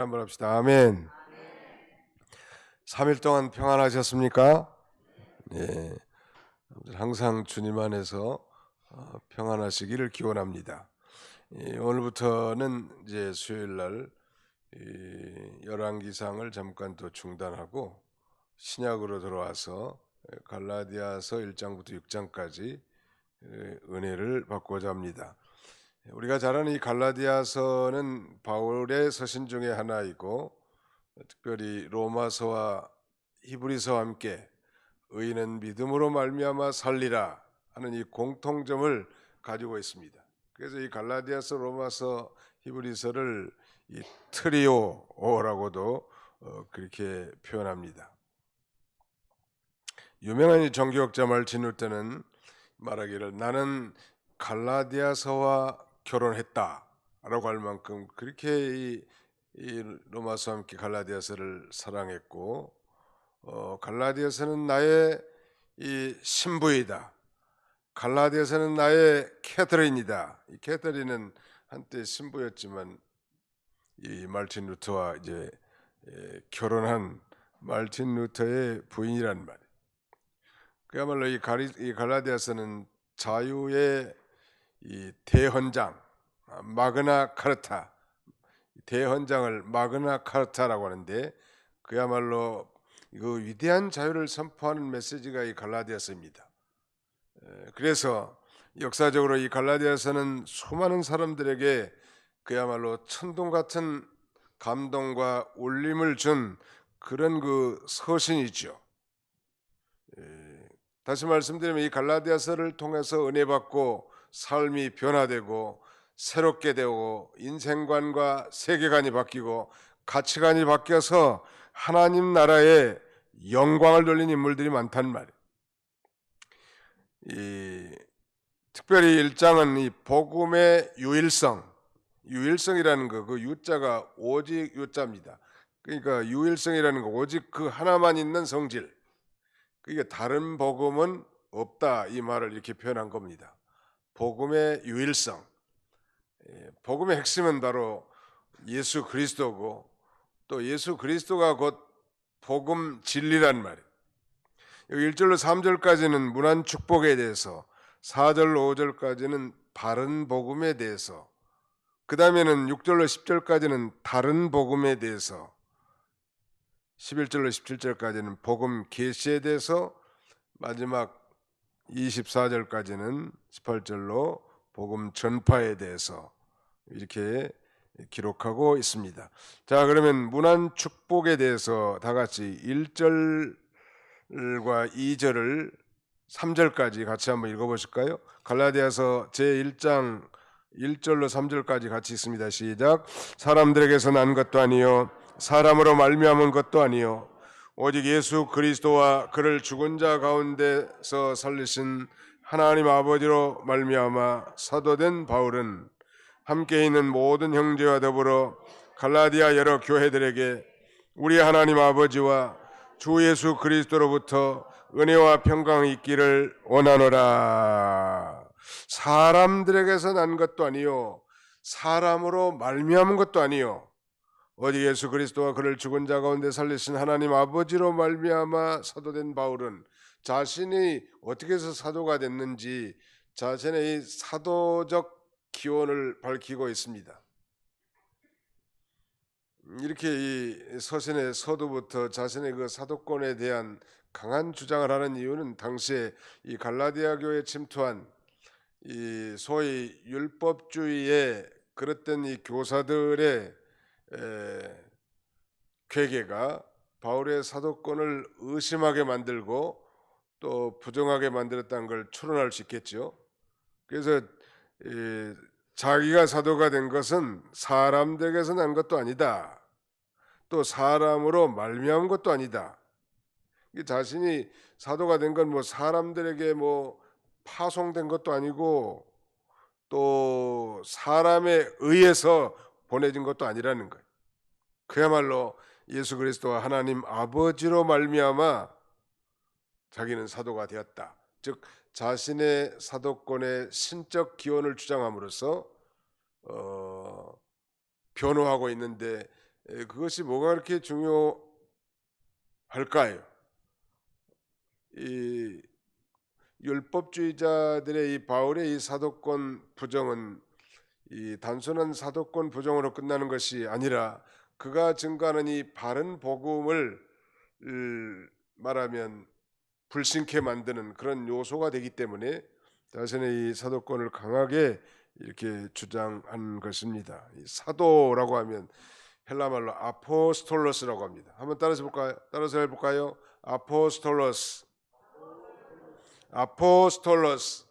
한번 합시다. 아멘. 3일 동안 평안하셨습니까? 예. 항상 주님 안에서 평안하시기를 기원합니다. 오늘부터는 이제 수요일 날 열왕기상을 잠깐 또 중단하고 신약으로 들어와서 갈라디아서 1장부터 6장까지 은혜를 받고자 합니다. 우리가 잘 아는 이 갈라디아서는 바울의 서신 중에 하나이고, 특별히 로마서와 히브리서와 함께 의인은 믿음으로 말미암아 살리라 하는 이 공통점을 가지고 있습니다. 그래서 이 갈라디아서, 로마서, 히브리서를 이 트리오라고도 그렇게 표현합니다. 유명한 이 종교학자 말틴 루터는 말하기를 나는 갈라디아서와 결혼했다라고 할 만큼 그렇게 이 로마서와 함께 갈라디아서를 사랑했고, 갈라디아서는 나의 이 신부이다. 갈라디아서는 나의 캐서린이다. 이 캐서린은 한때 신부였지만 이 말틴 루터와 이제 결혼한 말틴 루터의 부인이란 말이에요. 그야말로 이 갈라디아서는 자유의 이 대헌장, 마그나 카르타, 대헌장을 마그나 카르타라고 하는데, 그야말로 그 위대한 자유를 선포하는 메시지가 이 갈라디아서입니다. 그래서 역사적으로 이 갈라디아서는 수많은 사람들에게 그야말로 천둥 같은 감동과 울림을 준 그런 그 서신이죠. 다시 말씀드리면 이 갈라디아서를 통해서 은혜 받고 삶이 변화되고 새롭게 되고 인생관과 세계관이 바뀌고 가치관이 바뀌어서 하나님 나라에 영광을 돌린 인물들이 많단 말이에요. 특별히 1장은 이 복음의 유일성이라는 거, 그 유자가 오직 유자입니다. 그러니까 유일성이라는 거, 오직 그 하나만 있는 성질. 그러니까 다른 복음은 없다, 이 말을 이렇게 표현한 겁니다. 복음의 유일성. 복음의 핵심은 바로 예수 그리스도고, 또 예수 그리스도가 곧 복음 진리란 말이에요. 여기 1절로 3절까지는 무한 축복에 대해서, 4절로 5절까지는 바른 복음에 대해서, 그 다음에는 6절로 10절까지는 다른 복음에 대해서, 11절로 17절까지는 복음 계시에 대해서, 마지막 24절까지는 18절로 복음 전파에 대해서 이렇게 기록하고 있습니다. 자, 그러면 무한 축복에 대해서 다 같이 1절과 2절을 3절까지 같이 한번 읽어보실까요? 갈라디아서 제1장 1절로 3절까지 같이 있습니다. 시작. 사람들에게서 난 것도 아니요 사람으로 말미암은 것도 아니요 오직 예수 그리스도와 그를 죽은 자 가운데서 살리신 하나님 아버지로 말미암아 사도된 바울은 함께 있는 모든 형제와 더불어 갈라디아 여러 교회들에게 우리 하나님 아버지와 주 예수 그리스도로부터 은혜와 평강이 있기를 원하노라. 사람들에게서 난 것도 아니요 사람으로 말미암은 것도 아니요 오직 예수 그리스도와 그를 죽은 자 가운데 살리신 하나님 아버지로 말미암아 사도된 바울은 자신이 어떻게 해서 사도가 됐는지 자신의 이 사도적 기원을 밝히고 있습니다. 이렇게 이 서신의 서두부터 자신의 그 사도권에 대한 강한 주장을 하는 이유는 당시에 이 갈라디아 교회에 침투한 이 소위 율법주의에 그랬던 이 교사들의 괴계가 바울의 사도권을 의심하게 만들고 또 부정하게 만들었다는 걸 추론할 수 있겠죠. 그래서 자기가 사도가 된 것은 사람들에게서 난 것도 아니다. 또 사람으로 말미암은 것도 아니다. 자신이 사도가 된 건 뭐 사람들에게 뭐 파송된 것도 아니고 또 사람에 의해서 보내진 것도 아니라는 거예요. 그야말로 예수 그리스도와 하나님 아버지로 말미암아 자기는 사도가 되었다. 즉 자신의 사도권의 신적 기원을 주장함으로써 변호하고 있는데, 그것이 뭐가 그렇게 중요할까요? 이 율법주의자들의 이 바울의 이 사도권 부정은 이 단순한 사도권 부정으로 끝나는 것이 아니라 그가 증거하는 이 바른 복음을 말하면 불신케 만드는 그런 요소가 되기 때문에 자신의 이 사도권을 강하게 이렇게 주장한 것입니다. 이 사도라고 하면 헬라말로 아포스톨로스라고 합니다. 한번 따라서 볼까요? 따라서 해볼까요? 아포스톨로스, 아포스톨로스.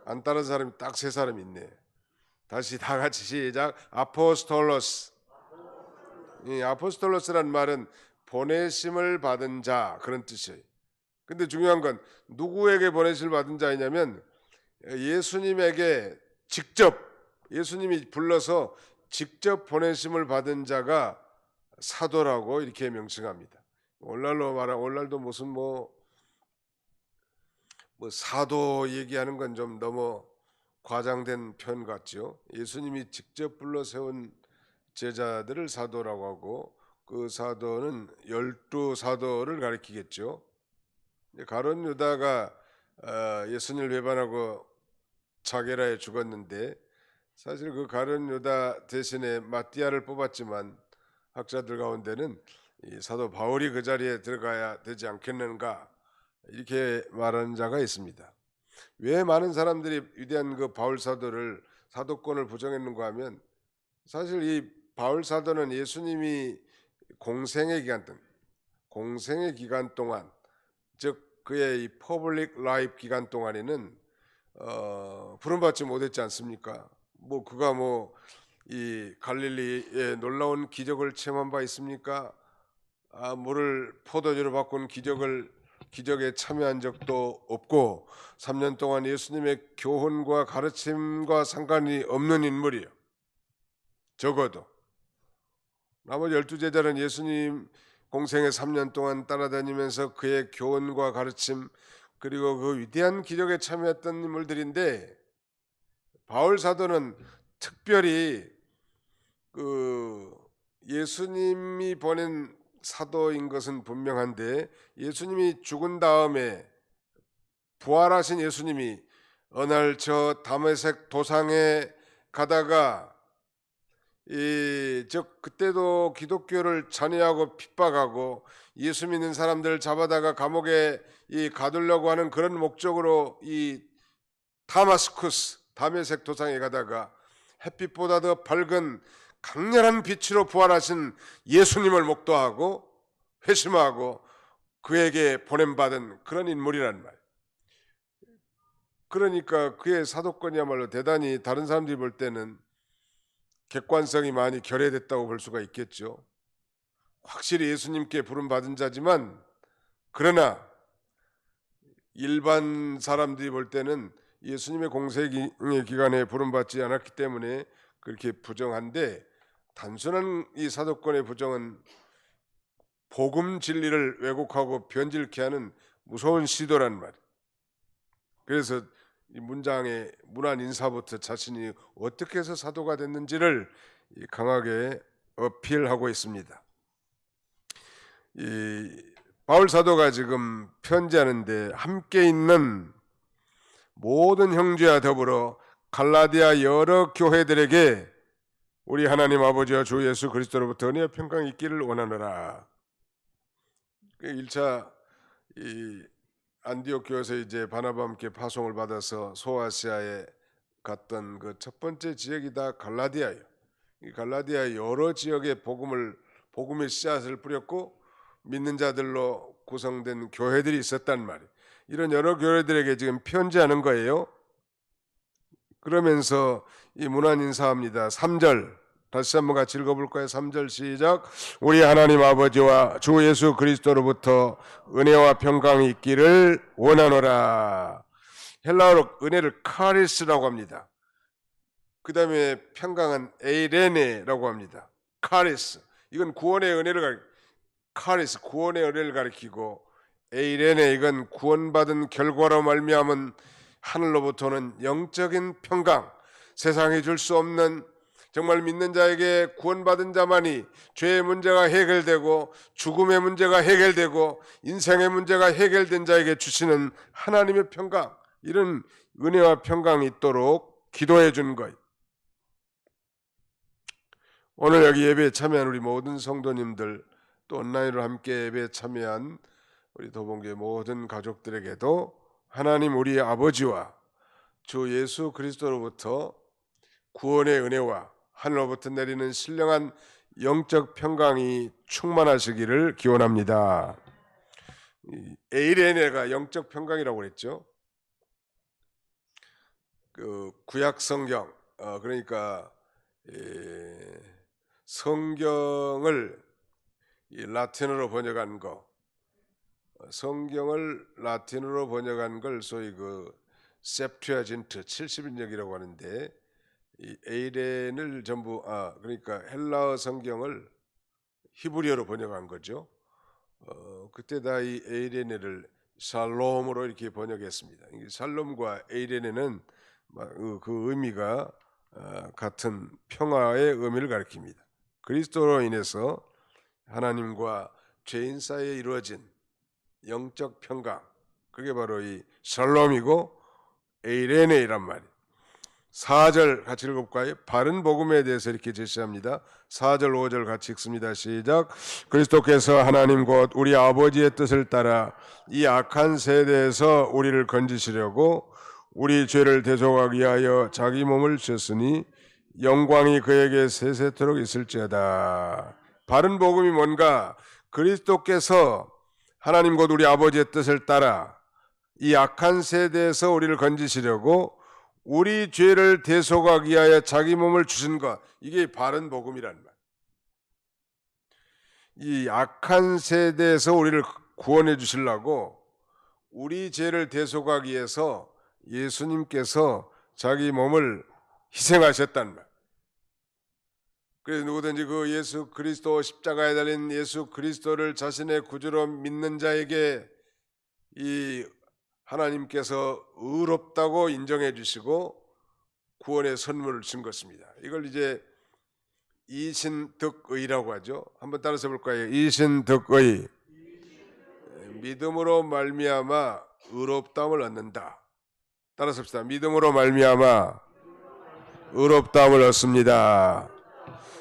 안 따라서 사람이 딱 세 사람 있네. 다시 다 같이 시작. 아포스톨로스. 이 아포스톨로스란 말은 보내심을 받은 자 그런 뜻이에요. 근데 중요한 건 누구에게 보내심을 받은 자이냐면 예수님에게 직접 예수님이 불러서 직접 보내심을 받은 자가 사도라고 이렇게 명칭합니다. 오늘날로 말하면 오늘날도 무슨 뭐 사도 얘기하는 건 좀 너무 과장된 표현 같죠. 예수님이 직접 불러 세운 제자들을 사도라고 하고 그 사도는 12사도를 가리키겠죠. 가룟 유다가 예수님을 배반하고 자게라에 죽었는데 사실 그 가룟 유다 대신에 마띠아를 뽑았지만 학자들 가운데는 이 사도 바울이 그 자리에 들어가야 되지 않겠는가 이렇게 말하는 자가 있습니다. 왜 많은 사람들이 위대한 그 바울 사도를 사도권을 부정했는가 하면 사실 이 바울 사도는 예수님이 공생의 기간 동안 즉 그의 이 퍼블릭 라이프 기간 동안에는 부름받지 못했지 않습니까? 뭐 그가 뭐 이 갈릴리의 놀라운 기적을 체험한 바 있습니까? 물을 포도주로 바꾼 기적에 참여한 적도 없고 3년 동안 예수님의 교훈과 가르침과 상관이 없는 인물이에요. 적어도 나머지 12제자는 예수님 공생의 3년 동안 따라다니면서 그의 교훈과 가르침 그리고 그 위대한 기적에 참여했던 인물들인데 바울 사도는 특별히 그 예수님이 보낸 사도인 것은 분명한데 예수님이 죽은 다음에 부활하신 예수님이 어느 날 저 다메섹 도상에 가다가 그때도 기독교를 잔해하고 핍박하고 예수 믿는 사람들을 잡아다가 감옥에 가두려고 하는 그런 목적으로 이 다메섹 도상에 가다가 햇빛보다 더 밝은 강렬한 빛으로 부활하신 예수님을 목도하고 회심하고 그에게 보냄받은 그런 인물이란 말. 그러니까 그의 사도권이야말로 대단히 다른 사람들이 볼 때는 객관성이 많이 결여됐다고 볼 수가 있겠죠. 확실히 예수님께 부름받은 자지만 그러나 일반 사람들이 볼 때는 예수님의 공생의 기간에 부름받지 않았기 때문에 그렇게 부정한데 단순한 이 사도권의 부정은 복음 진리를 왜곡하고 변질케 하는 무서운 시도란 말이에요. 그래서 이 문장의 문안 인사부터 자신이 어떻게 해서 사도가 됐는지를 강하게 어필하고 있습니다. 이 바울 사도가 지금 편지하는데 함께 있는 모든 형제와 더불어 갈라디아 여러 교회들에게 우리 하나님 아버지와 주 예수 그리스도로부터 은혜와 평강이 있기를 원하노라. 1차 안디옥 교회에서 이제 바나바와 함께 파송을 받아서 소아시아에 갔던 그 첫 번째 지역이다 갈라디아예요. 이 갈라디아 여러 지역에 복음의 씨앗을 뿌렸고 믿는 자들로 구성된 교회들이 있었단 말이에요. 이런 여러 교회들에게 지금 편지하는 거예요. 그러면서 이 문안 인사합니다. 3절 다시 한번 같이 읽어볼까요? 3절 시작. 우리 하나님 아버지와 주 예수 그리스도로부터 은혜와 평강이 있기를 원하노라. 헬라어로 은혜를 카리스라고 합니다. 그 다음에 평강은 에이레네라고 합니다. 카리스, 이건 구원의 은혜를 카리스, 구원의 은혜를 가리키고, 에이레네, 이건 구원받은 결과로 말미암은 하늘로부터는 영적인 평강, 세상이 줄 수 없는 정말 믿는 자에게 구원받은 자만이 죄의 문제가 해결되고 죽음의 문제가 해결되고 인생의 문제가 해결된 자에게 주시는 하나님의 평강, 이런 은혜와 평강이 있도록 기도해 준 거예요. 오늘 여기 예배에 참여한 우리 모든 성도님들, 또 온라인으로 함께 예배에 참여한 우리 도봉교회 모든 가족들에게도 하나님 우리 아버지와 주 예수 그리스도로부터 구원의 은혜와 하늘로부터 내리는 신령한 영적 평강이 충만하시기를 기원합니다. 에이레네가 영적 평강이라고 그랬죠. 그 구약 성경, 그러니까 성경을 라틴어로 번역한 거, 성경을 라틴어로 번역한 걸 소위 그 septuagin트 70인역이라고 하는데, 이 에이렌을 전부 그러니까 헬라어 성경을 히브리어로 번역한 거죠. 그때 다 이 에이레네를 샬롬으로 이렇게 번역했습니다. 샬롬과 에이레네는 그 의미가 같은 평화의 의미를 가리킵니다. 그리스도로 인해서 하나님과 죄인 사이에 이루어진 영적 평강, 그게 바로 이 샬롬이고 에이레네이란 말이에요. 4절 같이 읽어볼까요? 바른 복음에 대해서 이렇게 제시합니다. 4절 5절 같이 읽습니다. 시작. 그리스도께서 하나님 곧 우리 아버지의 뜻을 따라 이 악한 세대에서 우리를 건지시려고 우리 죄를 대속하기 위하여 자기 몸을 주셨으니 영광이 그에게 세세토록 있을지어다. 바른 복음이 뭔가? 그리스도께서 하나님 곧 우리 아버지의 뜻을 따라 이 악한 세대에서 우리를 건지시려고 우리 죄를 대속하기 위하여 자기 몸을 주신 것, 이게 바른 복음이란 말. 이 악한 세대에서 우리를 구원해 주시려고 우리 죄를 대속하기 위해서 예수님께서 자기 몸을 희생하셨단 말. 그래서 누구든지 그 예수 그리스도, 십자가에 달린 예수 그리스도를 자신의 구주로 믿는 자에게 이 하나님께서 의롭다고 인정해 주시고 구원의 선물을 준 것입니다. 이걸 이제 이신득의라고 하죠. 한번 따라서 볼까요? 이신득의, 믿음으로 말미암아 의롭다함을 얻는다. 따라서 합시다. 믿음으로 말미암아 의롭다함을 얻습니다.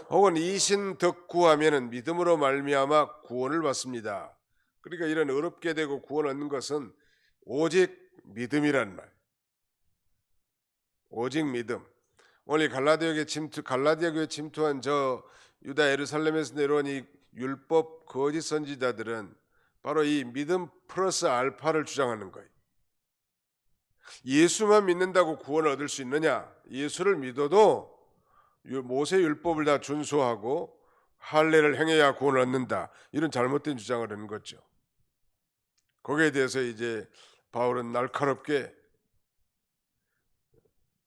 혹은 이신득구 하면은 믿음으로 말미암아 구원을 받습니다. 그러니까 이런 의롭게 되고 구원 얻는 것은 오직 믿음이란 말. 오직 믿음. 오늘 갈라디아 교회 침투한 저 유다 예루살렘에서 내려온 이 율법 거짓 선지자들은 바로 이 믿음 플러스 알파를 주장하는 거예요. 예수만 믿는다고 구원을 얻을 수 있느냐? 예수를 믿어도 모세 율법을 다 준수하고 할례를 행해야 구원을 얻는다. 이런 잘못된 주장을 하는 거죠. 거기에 대해서 이제 바울은 날카롭게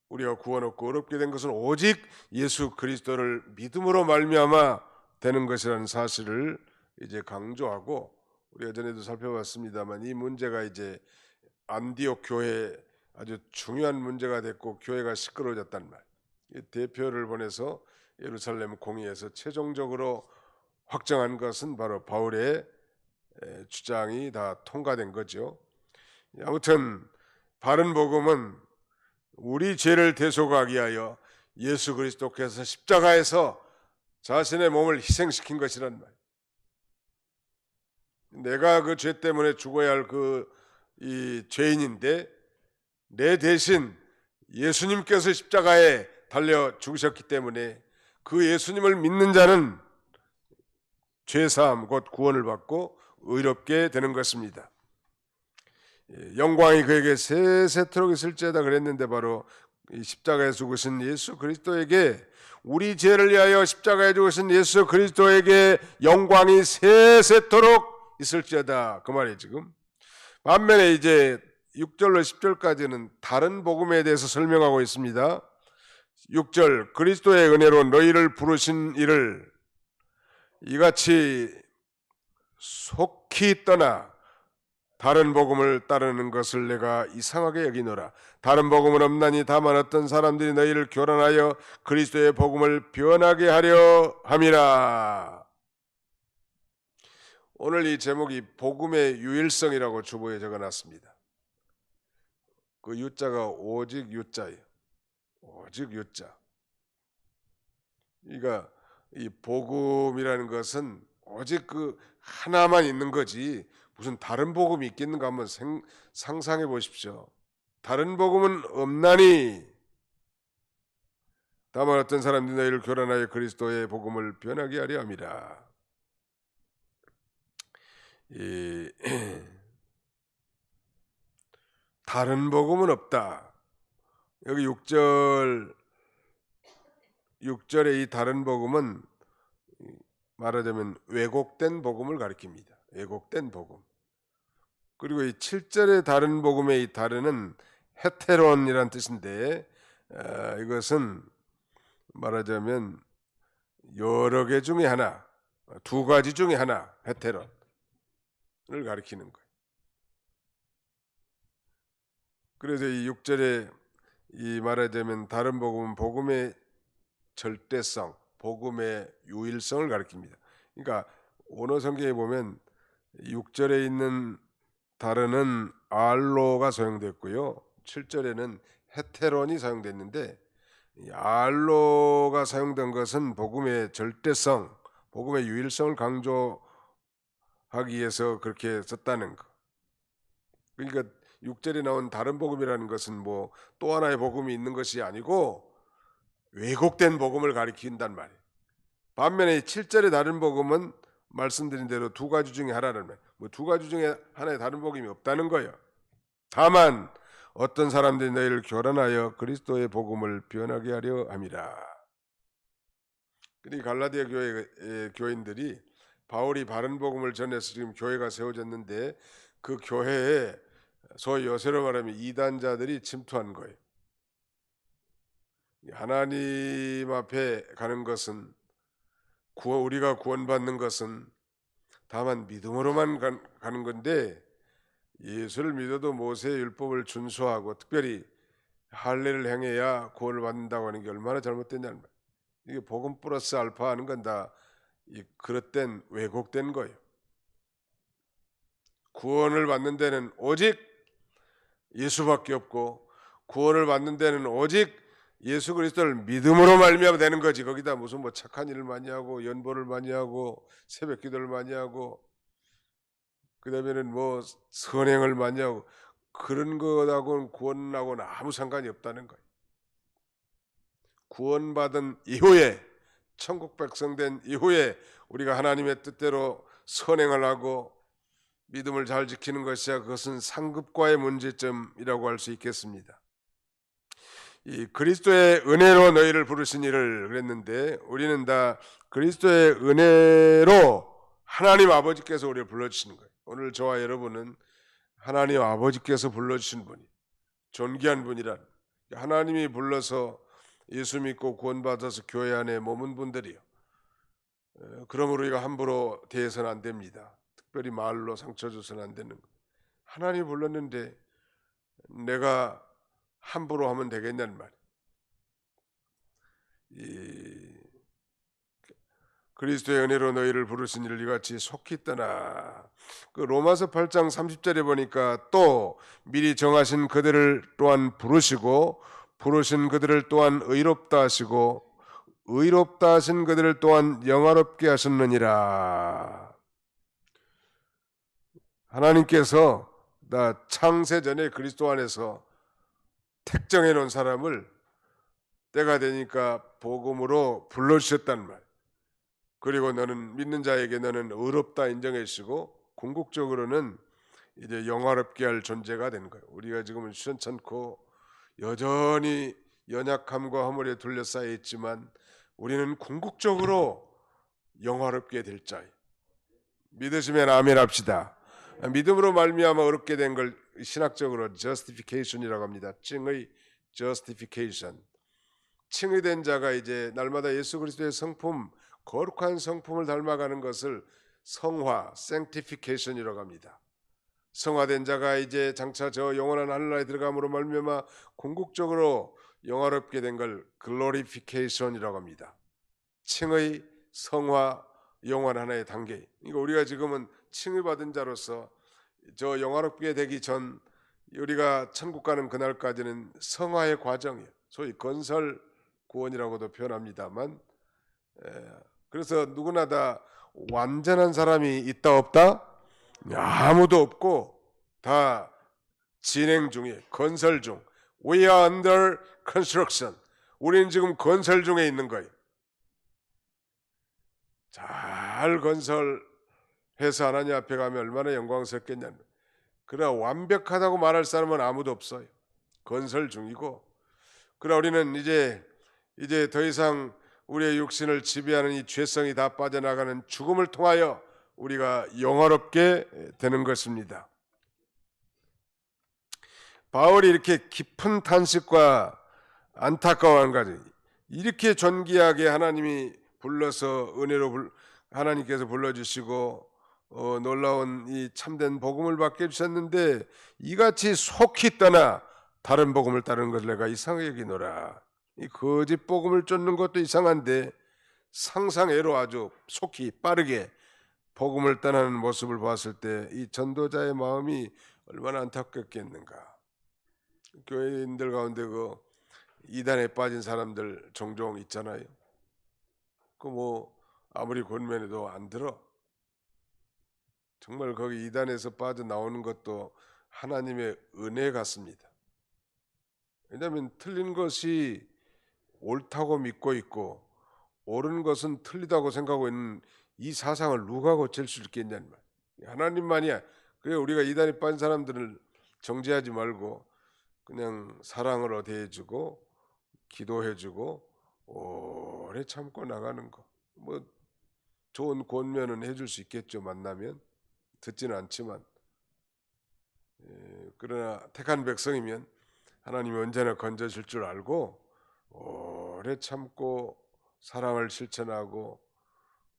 우리가 구원 얻고 어렵게 된 것은 오직 예수 그리스도를 믿음으로 말미암아 되는 것이라는 사실을 이제 강조하고, 우리가 전에도 살펴봤습니다만 이 문제가 이제 안디옥 교회에 아주 중요한 문제가 됐고 교회가 시끄러워졌단 말. 대표를 보내서 예루살렘 공의에서 최종적으로 확정한 것은 바로 바울의 주장이 다 통과된 거죠. 아무튼 바른 복음은 우리 죄를 대속하기 위하여 예수 그리스도께서 십자가에서 자신의 몸을 희생시킨 것이란 말. 내가 그 죄 때문에 죽어야 할 이 죄인인데 내 대신 예수님께서 십자가에 달려 죽으셨기 때문에 그 예수님을 믿는 자는 죄사함 곧 구원을 받고 의롭게 되는 것입니다. 영광이 그에게 세세토록 있을지어다 그랬는데 바로 이 십자가에 죽으신 예수 그리스도에게, 우리 죄를 위하여 십자가에 죽으신 예수 그리스도에게 영광이 세세토록 있을지어다, 그 말이에요. 지금 반면에 이제 6절로 10절까지는 다른 복음에 대해서 설명하고 있습니다. 6절, 그리스도의 은혜로 너희를 부르신 이를 이같이 속히 떠나 다른 복음을 따르는 것을 내가 이상하게 여기노라. 다른 복음은 없나니 다만 어떤 사람들이 너희를 교란하여 그리스도의 복음을 변하게 하려 함이라. 오늘 이 제목이 복음의 유일성이라고 주보에 적어놨습니다. 그 유자가 오직 유자예요. 오직 유자. 그러니까 이 복음이라는 것은 오직 그 하나만 있는 거지 무슨 다른 복음이 있겠는가 한번 상상해 보십시오. 다른 복음은 없나니 다만 어떤 사람들이 너희를 교란하여 그리스도의 복음을 변하게 하려 함이라. 이 다른 복음은 없다. 여기 6절의 이 다른 복음은 말하자면 왜곡된 복음을 가리킵니다. 왜곡된 복음. 그리고 이 7절의 다른 복음의 이 다른은 헤테론이란 뜻인데 이것은 말하자면 여러 개 중에 하나, 두 가지 중에 하나, 헤테론을 가리키는 거예요. 그래서 이 6절에 이 말하자면 다른 복음은 복음의 절대성, 복음의 유일성을 가리킵니다. 그러니까 원어 성경에 보면 6절에 있는 다른은 알로가 사용됐고요. 7절에는 헤테론이 사용됐는데 이 알로가 사용된 것은 복음의 절대성, 복음의 유일성을 강조하기 위해서 그렇게 썼다는 거. 그러니까 6절에 나온 다른 복음이라는 것은 뭐 또 하나의 복음이 있는 것이 아니고 왜곡된 복음을 가리킨단 말이에요. 반면에 7절의 다른 복음은 말씀드린 대로 두 가지 중에 하나라는 말이에요. 뭐 두 가지 중에 하나의 다른 복음이 없다는 거예요. 다만 어떤 사람들이 너희를 교란하여 그리스도의 복음을 변하게 하려 함이라. 그러니까 갈라디아 교회의 교인들이 바울이 바른 복음을 전해서 지금 교회가 세워졌는데 그 교회에 소위 요새로 말하면 이단자들이 침투한 거예요. 하나님 앞에 가는 것은 우리가 구원받는 것은 다만 믿음으로만 가는 건데 예수를 믿어도 모세의 율법을 준수하고 특별히 할례를 행해야 구원을 받는다고 하는 게 얼마나 잘못됐냐는 말이에요. 이게 복음 플러스 알파 하는 건 다 그릇된 왜곡된 거예요. 구원을 받는 데는 오직 예수밖에 없고 구원을 받는 데는 오직 예수 그리스도를 믿음으로 말미암아 되는 거지. 거기다 무슨 뭐 착한 일을 많이 하고 연보를 많이 하고 새벽 기도를 많이 하고 그다음에는 뭐 선행을 많이 하고 그런 것하고는 구원하고는 아무 상관이 없다는 거예요. 구원받은 이후에 천국 백성 된 이후에 우리가 하나님의 뜻대로 선행을 하고 믿음을 잘 지키는 것이야 그것은 상급과의 문제점이라고 할 수 있겠습니다. 이 그리스도의 은혜로 너희를 부르신 이를 그랬는데 우리는 다 그리스도의 은혜로 하나님 아버지께서 우리를 불러주시는 거예요. 오늘 저와 여러분은 하나님 아버지께서 불러주신 분이 존귀한 분이란 하나님이 불러서 예수 믿고 구원받아서 교회 안에 머문 분들이요. 그러므로 우리가 함부로 대해서는 안 됩니다. 특별히 말로 상처 줘서는 안 되는 거예요. 하나님이 불렀는데 내가 함부로 하면 되겠냐는 말이에요. 그리스도의 은혜로 너희를 부르신 이를 이같이 속히 떠나. 그 로마서 8장 30절에 보니까 또 미리 정하신 그들을 또한 부르시고 부르신 그들을 또한 의롭다 하시고 의롭다 하신 그들을 또한 영화롭게 하셨느니라. 하나님께서 나 창세 전에 그리스도 안에서 택정해 놓은 사람을 때가 되니까 복음으로 불러주셨단 말. 그리고 너는 믿는 자에게 너는 의롭다 인정해 주시고 궁극적으로는 이제 영화롭게 할 존재가 된 거예요. 우리가 지금은 시원찮고 여전히 연약함과 허물에 둘러싸여 있지만 우리는 궁극적으로 영화롭게 될 자예요. 믿으시면 아멘 합시다. 믿음으로 말미암아 의롭게 된 걸 신학적으로 justification이라고 합니다. 칭의 justification. 칭의된 자가 이제 날마다 예수 그리스도의 성품, 거룩한 성품을 닮아가는 것을 성화, sanctification이라고 합니다. 성화된 자가 이제 장차 저 영원한 하늘나라에 들어감으로 말미암아 궁극적으로 영화롭게 된 걸 글로리피케이션이라고 합니다. 칭의, 성화, 영원 하나의 단계. 그러니까 우리가 지금은 칭의 받은 자로서 저 영화롭게 되기 전 우리가 천국 가는 그날까지는 성화의 과정이에요. 소위 건설 구원이라고도 표현합니다만, 그래서 누구나 다 완전한 사람이 있다 없다? 아무도 없고 다 진행 중에 건설 중. We are under construction. 우리는 지금 건설 중에 있는 거예요. 잘 건설해서 하나님 앞에 가면 얼마나 영광스럽겠냐면, 그러나 완벽하다고 말할 사람은 아무도 없어요. 건설 중이고. 그러나 우리는 이제 더 이상 우리의 육신을 지배하는 이 죄성이 다 빠져나가는 죽음을 통하여 우리가 영화롭게 되는 것입니다. 바울이 이렇게 깊은 탄식과 안타까워한 가지, 이렇게 존귀하게 하나님이 불러서 은혜로 하나님께서 불러주시고 놀라운 이 참된 복음을 받게 해주셨는데, 이같이 속히 떠나 다른 복음을 따르는 것을 내가 이상하게 여기노라. 이 거짓 복음을 쫓는 것도 이상한데 상상외로 아주 속히 빠르게 복음을 떠나는 모습을 봤을 때 이 전도자의 마음이 얼마나 안타깝겠는가. 교회인들 가운데 그 이단에 빠진 사람들 종종 있잖아요. 그 뭐 아무리 권면해도 안 들어. 정말 거기 이단에서 빠져나오는 것도 하나님의 은혜 같습니다. 왜냐하면 틀린 것이 옳다고 믿고 있고 옳은 것은 틀리다고 생각하고 있는 이 사상을 누가 고칠 수 있겠냐는 말. 하나님만이야. 그래 우리가 이단에 빠진 사람들을 정죄하지 말고 그냥 사랑으로 대해주고 기도해주고 오래 참고 나가는 거. 뭐 좋은 권면은 해줄 수 있겠죠. 만나면 듣지는 않지만, 그러나 택한 백성이면 하나님이 언제나 건져줄 줄 알고 오래 참고 사랑을 실천하고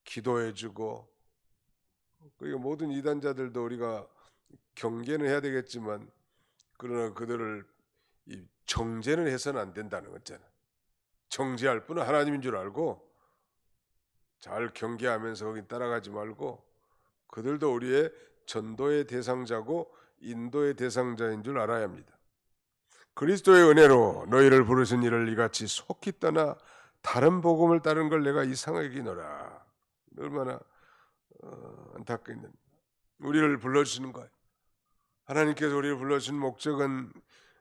기도해주고, 그리고 모든 이단자들도 우리가 경계는 해야 되겠지만 그러나 그들을 정죄는 해서는 안 된다는 거잖아. 정죄할 분은 하나님인 줄 알고 잘 경계하면서 거기 따라가지 말고, 그들도 우리의 전도의 대상자고 인도의 대상자인 줄 알아야 합니다. 그리스도의 은혜로 너희를 부르신 이를 이같이 속히 떠나 다른 복음을 따르는 걸 내가 이상하게 여기노라. 얼마나 안타깝는, 우리를 불러주시는 거예요. 하나님께서 우리를 불러주신 목적은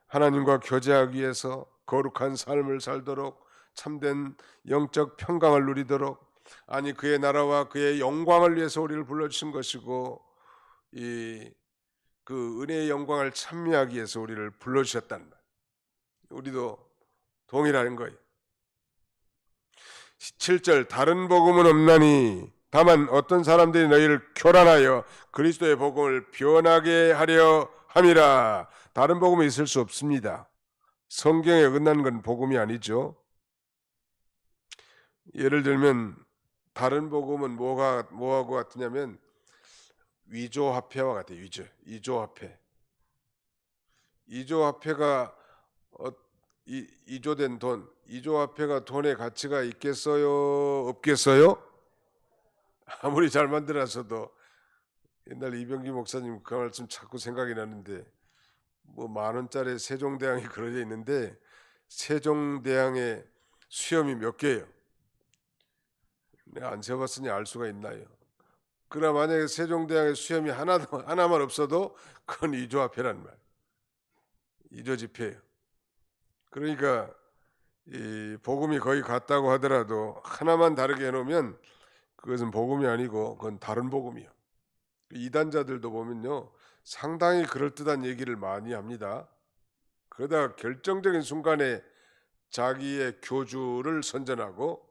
하나님과 교제하기 위해서 거룩한 삶을 살도록, 참된 영적 평강을 누리도록, 아니 그의 나라와 그의 영광을 위해서 우리를 불러주신 것이고, 그 은혜의 영광을 찬미하기 위해서 우리를 불러주셨단 말. 우리도 동일한 거예요. 7절 다른 복음은 없나니 다만 어떤 사람들이 너희를 교란하여 그리스도의 복음을 변하게 하려 함이라. 다른 복음이 있을 수 없습니다. 성경에 어긋나는 건 복음이 아니죠. 예를 들면 다른 복음은 뭐하고 같으냐면 위조화폐와 같아요. 위조화폐. 위조화폐가 위조된 돈, 위조화폐가 돈의 가치가 있겠어요? 없겠어요? 아무리 잘 만들어서도, 옛날 이병기 목사님 그 말씀 자꾸 생각이 나는데, 뭐 10,000원짜리 세종대왕이 그려져 있는데 세종대왕의 수염이 몇 개예요? 내가 안 세봤으니 알 수가 있나요? 그러나 만약에 세종대왕의 수염이 하나만 없어도 그건 위조화폐란 말, 위조지폐예요. 그러니까 이 복음이 거의 같다고 하더라도 하나만 다르게 해놓으면 그것은 복음이 아니고 그건 다른 복음이에요. 이단자들도 보면요, 상당히 그럴듯한 얘기를 많이 합니다. 그러다가 결정적인 순간에 자기의 교주를 선전하고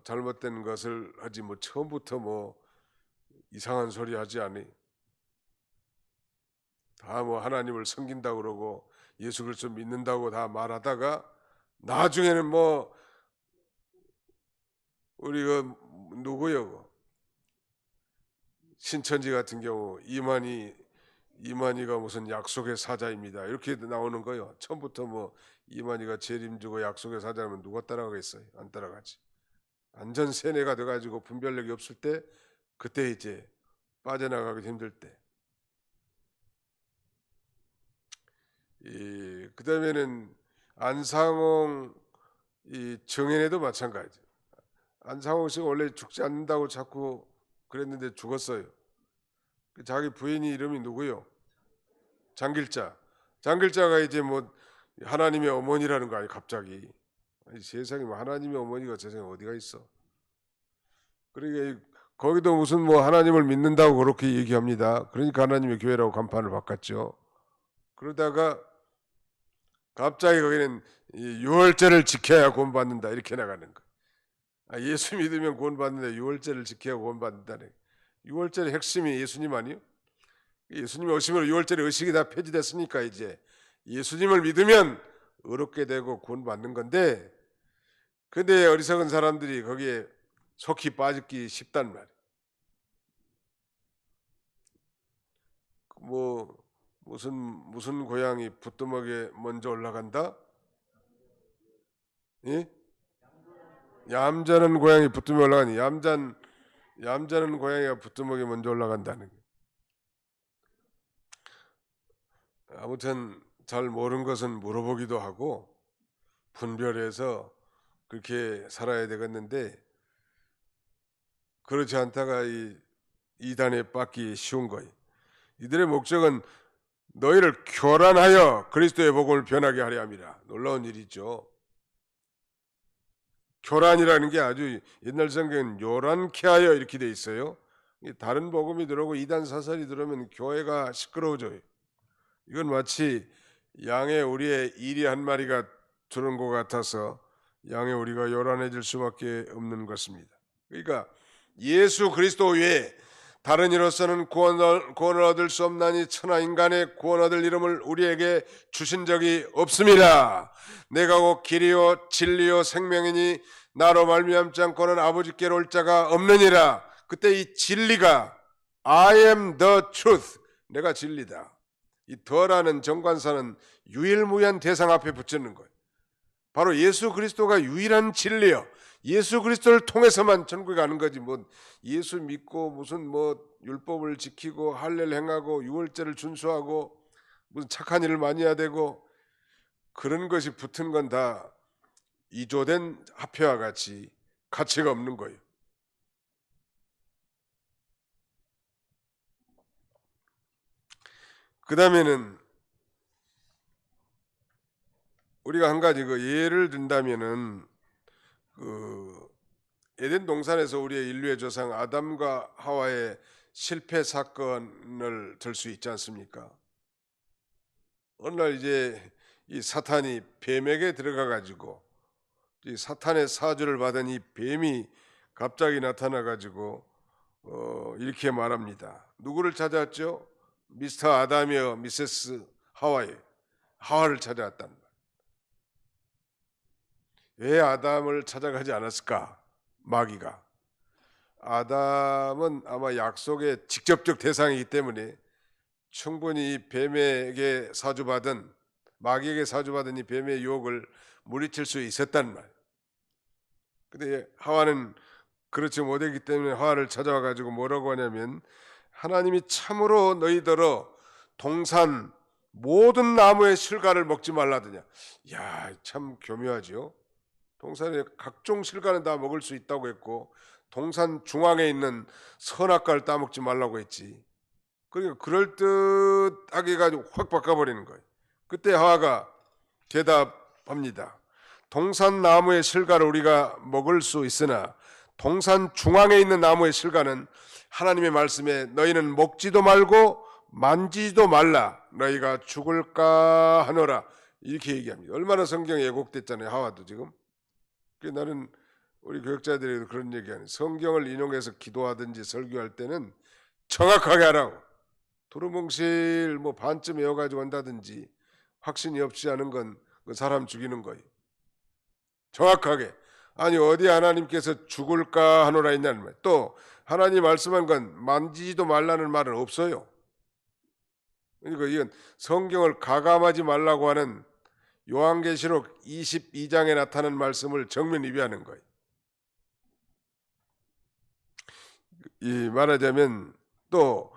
잘못된 것을 하지, 뭐 처음부터 뭐 이상한 소리 하지 않니? 다 뭐 하나님을 섬긴다고 그러고 예수 그리스도 믿는다고 다 말하다가 나중에는 뭐 우리가 누구요? 신천지 같은 경우 이만희가 무슨 약속의 사자입니다. 이렇게 나오는 거요. 처음부터 뭐 이만희가 재림주고 약속의 사자면 누가 따라가겠어요? 안 따라가지. 완전 세뇌가 돼가지고 분별력이 없을 때 그때 이제 빠져나가기 힘들 때. 그다음에는 안상홍 정현에도 마찬가지. 안상홍 씨가 원래 죽지 않는다고 자꾸 그랬는데 죽었어요. 자기 부인이 이름이 누구요? 장길자. 장길자가 이제 뭐 하나님의 어머니라는 거 아니에요, 갑자기. 아니, 세상에 뭐 하나님의 어머니가 세상에 어디가 있어? 그러니까 거기도 무슨 뭐 하나님을 믿는다고 그렇게 얘기합니다. 그러니까 하나님의 교회라고 간판을 바꿨죠. 그러다가 갑자기 거기는 유월절을 지켜야 구원받는다 이렇게 나가는 거. 예수 믿으면 구원받는다. 유월절을 지켜야 구원받는다네. 유월절의 핵심이 예수님 아니요? 예수님이 오심으로 유월절의 의식이 다 폐지됐으니까 이제 예수님을 믿으면 의롭게 되고 구원받는 건데, 근데 어리석은 사람들이 거기에 속히 빠지기 쉽단 말이에요. 뭐 무슨 고양이 부뚜막에 먼저 올라간다? 예? 얌전한 고양이 부뚜막에 올라가니 얌전한 고양이가 부뚜막에 먼저 올라간다는 거. 아무튼 잘 모르는 것은 물어보기도 하고 분별해서 그렇게 살아야 되겠는데, 그렇지 않다가 이 이단에 빠기 쉬운 거예요. 이들의 목적은 너희를 교란하여 그리스도의 복음을 변하게 하려 함이라. 놀라운 일이죠. 교란이라는 게 아주 옛날 성경은 요란케 하여 이렇게 돼 있어요. 다른 복음이 들어오고 이단 사설이 들어오면 교회가 시끄러워져요. 이건 마치 양의 우리의 이리 한 마리가 들어온 것 같아서 양의 우리가 요란해질 수밖에 없는 것입니다. 그러니까 예수 그리스도 외에 다른 이로서는 구원을 얻을 수 없나니 천하 인간의 구원 얻을 이름을 우리에게 주신 적이 없습니다. 내가 곧 길이요 진리요 생명이니 나로 말미암지 않고는 아버지께로 올 자가 없느니라. 그때 이 진리가 I am the truth, 내가 진리다. 이 더라는 정관사는 유일무이한 대상 앞에 붙이는 거예요. 바로 예수 그리스도가 유일한 진리요. 예수 그리스도를 통해서만 천국에 가는 거지. 뭐 예수 믿고 무슨 뭐 율법을 지키고 할례를 행하고 유월절을 준수하고 무슨 착한 일을 많이 해야 되고 그런 것이 붙은 건 다 이조된 화폐와 같이 가치가 없는 거예요. 그 다음에는 우리가 한 가지 예를 든다면은 에덴 동산에서 우리의 인류의 조상 아담과 하와의 실패 사건을 들 수 있지 않습니까? 어느 날 이제 이 사탄이 뱀에게 들어가 가지고 이 사탄의 사주를 받은 이 뱀이 갑자기 나타나 가지고 이렇게 말합니다. 누구를 찾아왔죠? 미스터 아담이여 미세스 하와를 찾아왔단 말이에요. 왜 아담을 찾아가지 않았을까? 마귀가. 아담은 아마 약속의 직접적 대상이기 때문에 충분히 뱀에게 사주받은, 마귀에게 사주받은 이 뱀의 유혹을 물리칠 수 있었단 말이에요. 근데 하와는 그렇지 못했기 때문에 하와를 찾아와 가지고 뭐라고 하냐면, 하나님이 참으로 너희들어 동산 모든 나무의 실과를 먹지 말라더냐. 야, 참 교묘하죠. 동산의 각종 실과는 다 먹을 수 있다고 했고 동산 중앙에 있는 선악과를 따먹지 말라고 했지. 그러니까 그럴듯하게 가지고 확 바꿔버리는 거예요. 그때 하와가 대답합니다. 동산 나무의 실과를 우리가 먹을 수 있으나 동산 중앙에 있는 나무의 실과는 하나님의 말씀에 너희는 먹지도 말고 만지지도 말라, 너희가 죽을까 하노라, 이렇게 얘기합니다. 얼마나 성경에 왜곡됐잖아요. 하와도 지금. 나는 우리 교육자들이 그런 얘기하는, 성경을 인용해서 기도하든지 설교할 때는 정확하게 하라고. 두루뭉실 뭐 반쯤 외워가지고 한다든지 확신이 없지 않은 건 그 사람 죽이는 거예요. 정확하게 아니 어디 하나님께서 죽을까 하노라 했냐는 말. 또 하나님 말씀한 건 만지지도 말라는 말은 없어요. 그러니까 이건 성경을 가감하지 말라고 하는 요한계시록 22장에 나타난 말씀을 정면 위배하는 거예요. 이 말하자면 또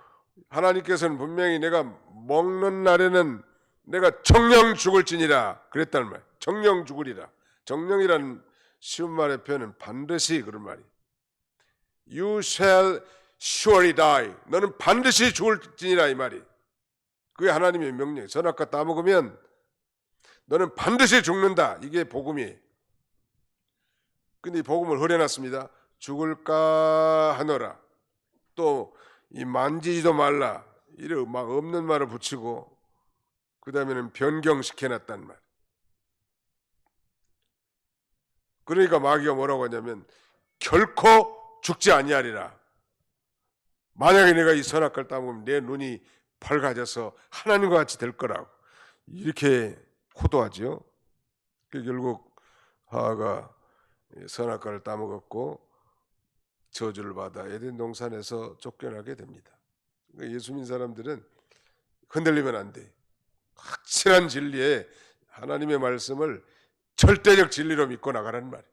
하나님께서는 분명히 내가 먹는 날에는 내가 정령 죽을지니라 그랬다는 말. 정령 죽으리라. 정령이라는 쉬운 말의 표현은 반드시 그런 말이. You shall surely die. 너는 반드시 죽을지니라 이 말이. 그게 하나님의 명령. 선악과 따먹으면 너는 반드시 죽는다. 이게 복음이에요. 근데 이 복음을 흐려놨습니다. 죽을까 하노라. 또 이 만지지도 말라. 이래 막 없는 말을 붙이고 그 다음에는 변경시켜놨단 말. 그러니까 마귀가 뭐라고 하냐면 결코 죽지 아니하리라. 만약에 내가 이 선악과를 따먹으면 내 눈이 밝아져서 하나님과 같이 될 거라고 이렇게 호도하지요. 결국 하와가 선악과를 따먹었고 저주를 받아 에덴 동산에서 쫓겨나게 됩니다. 예수 믿는 사람들은 흔들리면 안 돼. 확실한 진리에 하나님의 말씀을 절대적 진리로 믿고 나가라는 말이에요.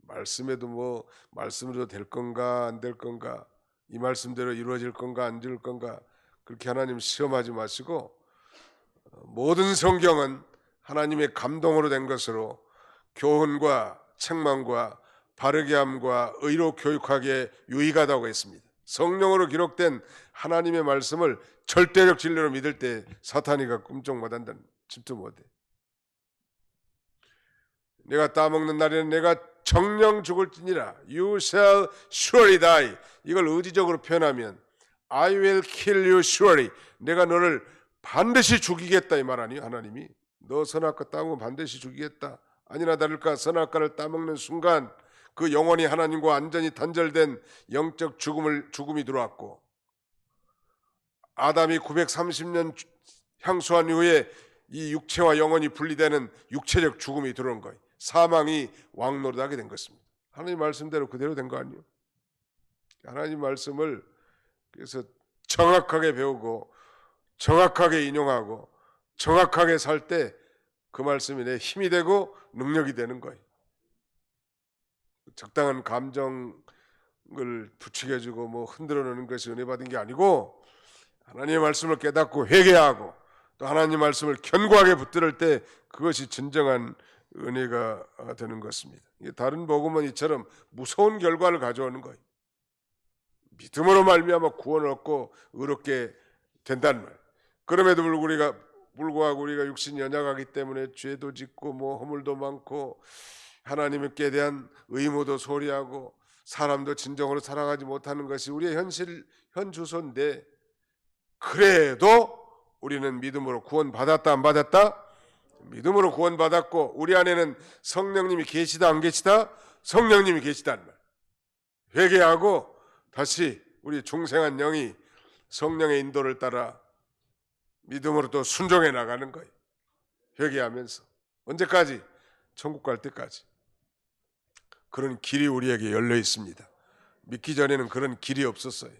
말씀에도 뭐 말씀으로 될 건가 안 될 건가, 이 말씀대로 이루어질 건가 안 될 건가, 그렇게 하나님 시험하지 마시고 모든 성경은 하나님의 감동으로 된 것으로 교훈과 책망과 바르게 함과 의로 교육하기에 유익하다고 했습니다. 성령으로 기록된 하나님의 말씀을 절대적 진리로 믿을 때 사탄이가 꿈쩍 못한다는, 집도 못해. 내가 따먹는 날에는 내가 정령 죽을지니라. You shall surely die. 이걸 의지적으로 표현하면 I will kill you surely. 내가 너를 반드시 죽이겠다 이 말 아니에요. 하나님이 너 선악과 따먹으면 반드시 죽이겠다. 아니나 다를까 선악과를 따먹는 순간 그 영혼이 하나님과 완전히 단절된 영적 죽음이 들어왔고, 아담이 930년 향수한 이후에 이 육체와 영혼이 분리되는 육체적 죽음이 들어온 거예요. 사망이 왕노릇하게 된 것입니다. 하나님 말씀대로 그대로 된 거 아니에요? 하나님 말씀을 그래서 정확하게 배우고 정확하게 인용하고 정확하게 살 때 그 말씀이 내 힘이 되고 능력이 되는 거예요. 적당한 감정을 부추겨주고 뭐 흔들어 놓는 것이 은혜 받은 게 아니고, 하나님의 말씀을 깨닫고 회개하고 또 하나님 말씀을 견고하게 붙들을 때 그것이 진정한 은혜가 되는 것입니다. 다른 복음은 이처럼 무서운 결과를 가져오는 거예요. 믿음으로 말미암아 구원을 얻고 의롭게 된다는 말. 그럼에도 불구하고 우리가 육신이 연약하기 때문에 죄도 짓고 뭐 허물도 많고 하나님께 대한 의무도 소리하고 사람도 진정으로 살아가지 못하는 것이 우리의 현 주소인데, 그래도 우리는 믿음으로 구원받았다 안 받았다? 믿음으로 구원받았고 우리 안에는 성령님이 계시다 안 계시다? 성령님이 계시다는 말. 회개하고 다시 우리 중생한 영이 성령의 인도를 따라 믿음으로 또 순종해 나가는 거예요. 회개하면서. 언제까지? 천국 갈 때까지. 그런 길이 우리에게 열려 있습니다. 믿기 전에는 그런 길이 없었어요.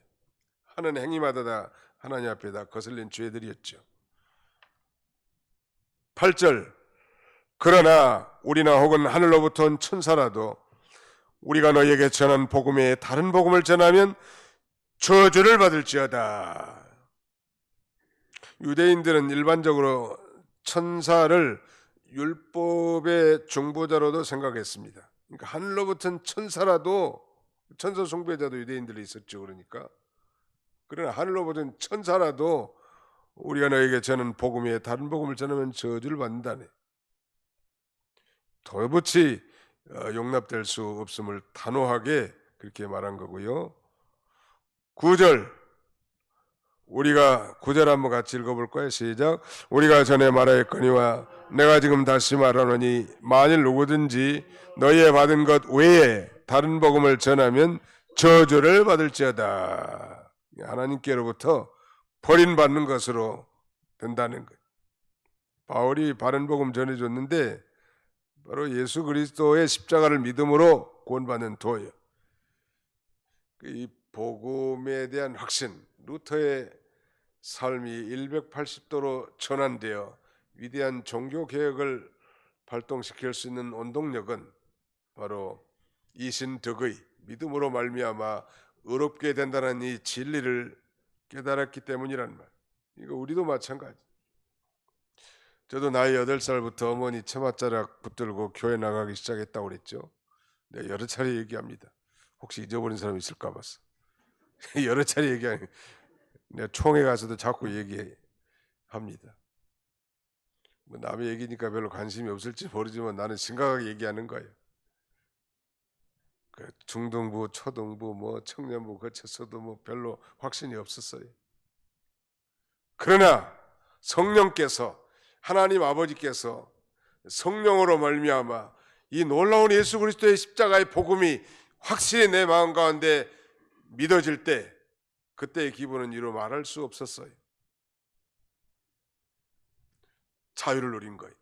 하는 행위마다 다 하나님 앞에 다 거슬린 죄들이었죠. 8절, 그러나 우리나 혹은 하늘로부터 온 천사라도 우리가 너희에게 전한 복음에 다른 복음을 전하면 저주를 받을지어다. 유대인들은 일반적으로 천사를 율법의 중보자로도 생각했습니다. 그러니까 하늘로부터는 천사라도, 천사 숭배자도 유대인들이 있었죠. 그러나 하늘로부터는 천사라도 우리가 너에게 전한 복음 외에 다른 복음을 전하면 저주를 받는다네. 도무지 용납될 수 없음을 단호하게 그렇게 말한 거고요. 9절, 우리가 9절 한번 같이 읽어볼 거예요. 시작. 우리가 전에 말하였거니와 내가 지금 다시 말하노니 만일 누구든지 너희의 받은 것 외에 다른 복음을 전하면 저주를 받을지어다. 하나님께로부터 버림받는 것으로 된다는 거예요. 바울이 바른 복음 전해줬는데 바로 예수 그리스도의 십자가를 믿음으로 구원받는 도예요. 이 복음에 대한 확신, 루터의 삶이 180도로 전환되어 위대한 종교 개혁을 발동시킬 수 있는 원동력은 바로 이신덕의 믿음으로 말미암아 의롭게 된다는 이 진리를 깨달았기 때문이란 말. 이거 우리도 마찬가지. 저도 나이 8살부터 어머니 처맛자락 붙들고 교회 나가기 시작했다고 그랬죠. 네, 여러 차례 얘기합니다. 혹시 잊어버린 사람 있을까 봐서. 여러 차례 얘기하는, 내가 총회 가서도 자꾸 얘기합니다. 뭐 남의 얘기니까 별로 관심이 없을지 모르지만 나는 심각하게 얘기하는 거예요. 그 중등부, 초등부, 뭐 청년부 거쳤어도 뭐 별로 확신이 없었어요. 그러나 성령께서, 하나님 아버지께서 성령으로 말미암아 이 놀라운 예수 그리스도의 십자가의 복음이 확실히 내 마음 가운데 믿어질 때, 그때의 기분은 이루 말할 수 없었어요. 자유를 누린 거예요.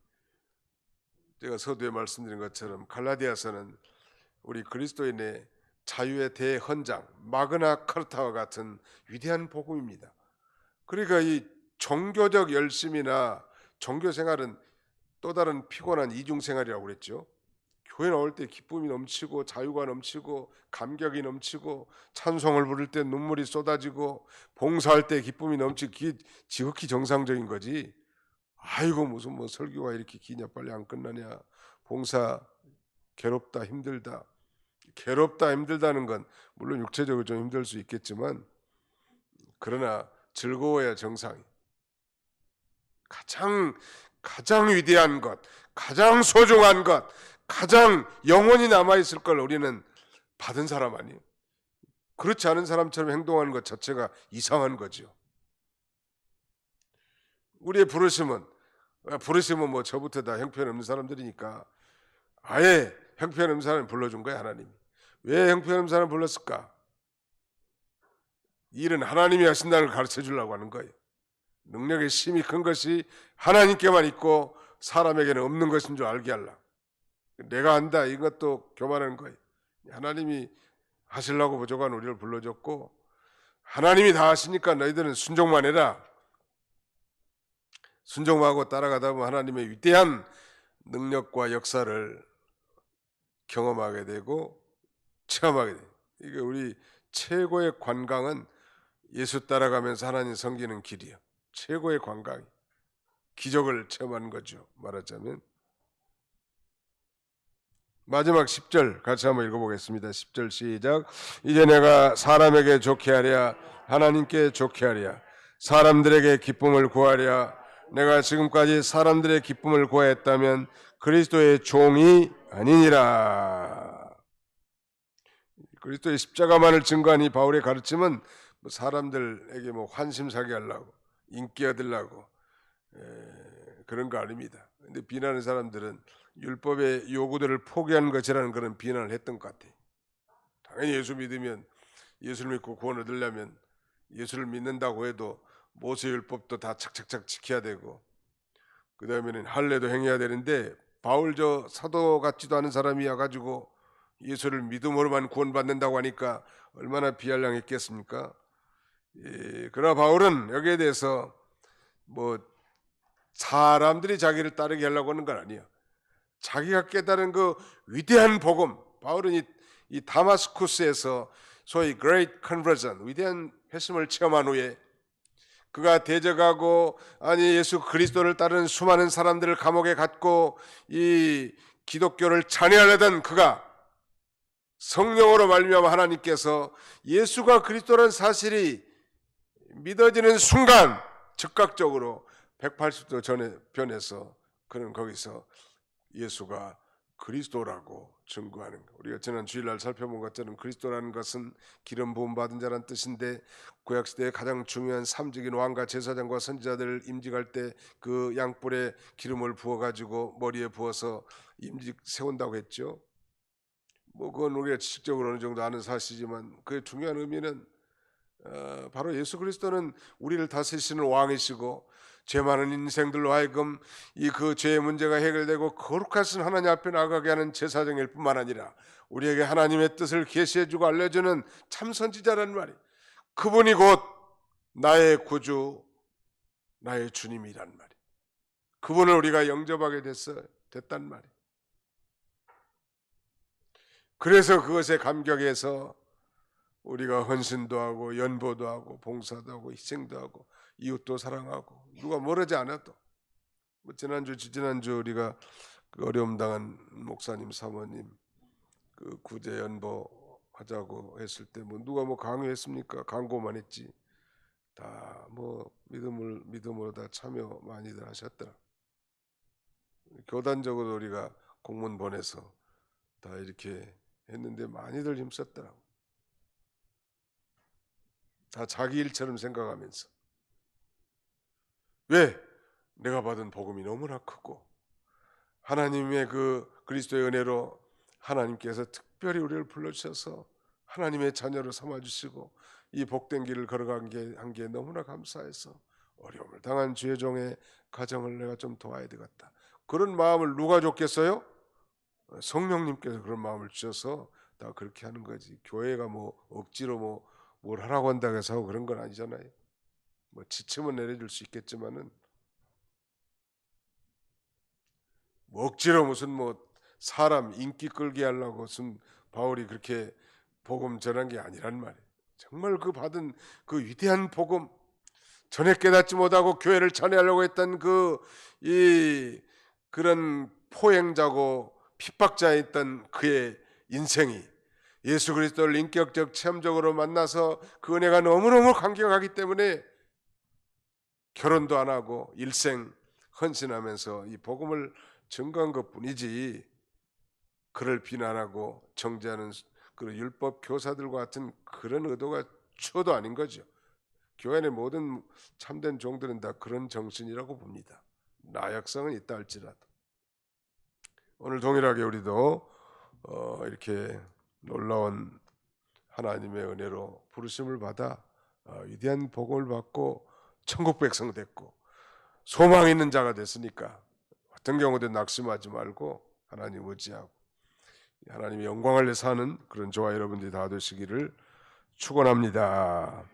제가 서두에 말씀드린 것처럼 갈라디아서는 우리 그리스도인의 자유의 대헌장, 마그나 카르타와 같은 위대한 복음입니다. 그러니까 이 종교적 열심이나 종교 생활은 또 다른 피곤한 이중 생활이라고 그랬죠. 교회 나올 때 기쁨이 넘치고 자유가 넘치고 감격이 넘치고 찬송을 부를 때 눈물이 쏟아지고 봉사할 때 기쁨이 넘치고 지극히 정상적인 거지. 아이고 무슨 뭐 설교가 이렇게 기냐, 빨리 안 끝나냐, 봉사 괴롭다 힘들다. 괴롭다 힘들다는 건 물론 육체적으로 좀 힘들 수 있겠지만 그러나 즐거워야 정상이. 가장 위대한 것, 가장 소중한 것, 가장 영원히 남아있을 걸 우리는 받은 사람 아니에요. 그렇지 않은 사람처럼 행동하는 것 자체가 이상한 거죠. 우리의 부르심은 뭐 저부터 다 형편없는 사람들이니까 아예 형편없는 사람을 불러준 거야, 하나님이. 왜 형편없는 사람을 불렀을까? 일은 하나님이 하신다는 걸 가르쳐 주려고 하는 거예요. 능력의 힘이 큰 것이 하나님께만 있고 사람에게는 없는 것인 줄 알게 하려. 내가 안다 이것도 교만한 거예요. 하나님이 하시려고 부족한 우리를 불러줬고 하나님이 다 하시니까 너희들은 순종만 해라. 순종하고 따라가다 보면 하나님의 위대한 능력과 역사를 경험하게 되고 체험하게 돼요. 이게 우리 최고의 관광은 예수 따라가면서 하나님 섬기는 길이에요. 최고의 관광이 기적을 체험하는 거죠. 말하자면 마지막 10절 같이 한번 읽어보겠습니다. 10절 시작. 이제 내가 사람에게 좋게 하랴 하나님께 좋게 하랴 사람들에게 기쁨을 구하랴. 내가 지금까지 사람들의 기쁨을 구하였다면 그리스도의 종이 아니니라. 그리스도의 십자가만을 증거한 이 바울의 가르침은 사람들에게 뭐 환심 사게 하려고 인기 얻으려고 그런 거 아닙니다. 근데 비난하는 사람들은 율법의 요구들을 포기한 것이라는 그런 비난을 했던 것 같아요. 당연히 예수 믿으면, 예수를 믿고 구원 얻으려면 예수를 믿는다고 해도 모세율법도 다 착착착 지켜야 되고 그 다음에는 할례도 행해야 되는데 바울 저 사도 같지도 않은 사람이 와가지고 예수를 믿음으로만 구원받는다고 하니까 얼마나 비아냥했겠습니까? 그러나 바울은 여기에 대해서 뭐 사람들이 자기를 따르게 하려고 하는 건 아니에요. 자기가 깨달은 그 위대한 복음, 바울은 이 다마스쿠스에서 소위 Great Conversion, 위대한 회심을 체험한 후에 그가 대적하고 예수 그리스도를 따르는 수많은 사람들을 감옥에 갇고 이 기독교를 잔해하려던 그가 성령으로 말미암아 하나님께서 예수가 그리스도라는 사실이 믿어지는 순간 즉각적으로 180도 전에 변해서 그는 거기서 예수가 그리스도라고 증거하는 것. 우리가 지난 주일날 살펴본 것처럼 그리스도라는 것은 기름 부음 받은 자라는 뜻인데 구약시대의 가장 중요한 삼직인 왕과 제사장과 선지자들을 임직할 때 그 양뿔에 기름을 부어가지고 머리에 부어서 임직 세운다고 했죠. 뭐 그건 우리가 지식적으로 어느 정도 아는 사실이지만 그 중요한 의미는 바로 예수 그리스도는 우리를 다스리시는 왕이시고 죄 많은 인생들로 하여금 이 그 죄의 문제가 해결되고 거룩하신 하나님 앞에 나가게 하는 제사장일 뿐만 아니라 우리에게 하나님의 뜻을 계시해주고 알려주는 참 선지자라는 말이, 그분이 곧 나의 구주, 나의 주님이란 말이, 그분을 우리가 영접하게 됐단 말이. 그래서 그것에 감격해서 우리가 헌신도 하고 연보도 하고 봉사도 하고 희생도 하고 이웃도 사랑하고 누가 모르지 않아도, 뭐 지난주 우리가 그 어려움 당한 목사님 사모님 그 구제 연보 하자고 했을 때 뭐 누가 뭐 강요했습니까? 강고만 했지. 다 뭐 믿음으로 다 참여 많이들 하셨더라. 교단적으로 우리가 공문 보내서 다 이렇게 했는데 많이들 힘썼더라고. 다 자기 일처럼 생각하면서. 왜? 내가 받은 복음이 너무나 크고 하나님의 그 그리스도의 은혜로 하나님께서 특별히 우리를 불러주셔서 하나님의 자녀로 삼아주시고 이 복된 길을 걸어간 게 너무나 감사해서 어려움을 당한 주의 종의 가정을 내가 좀 도와야 되겠다. 그런 마음을 누가 줬겠어요? 성령님께서 그런 마음을 주셔서 다 그렇게 하는 거지. 교회가 뭐 억지로 뭘 하라고 한다고 해서 하고 그런 건 아니잖아요. 뭐 지침은 내려줄 수 있겠지만은 뭐 억지로 무슨 뭐 사람 인기 끌게 하려고 무슨 바울이 그렇게 복음 전한 게 아니란 말이에요. 정말 그 받은 그 위대한 복음, 전에 깨닫지 못하고 교회를 찬양하려고 했던 그런 포행자고 핍박자였던 그의 인생이 예수 그리스도를 인격적 체험적으로 만나서 그 은혜가 너무너무 감격하기 때문에 결혼도 안 하고 일생 헌신하면서 이 복음을 증거한 것뿐이지, 그를 비난하고 정죄하는 그런 율법 교사들과 같은 그런 의도가 추호도 아닌 거죠. 교회 안의 모든 참된 종들은 다 그런 정신이라고 봅니다. 나약성은 있다 할지라도. 오늘 동일하게 우리도 이렇게 놀라운 하나님의 은혜로 부르심을 받아 위대한 복음을 받고 천국 백성 됐고 소망 있는 자가 됐으니까 어떤 경우든 낙심하지 말고 하나님 의지하고 하나님의 영광을 위해 사는 그런 저와 여러분들이 다 되시기를 축원합니다.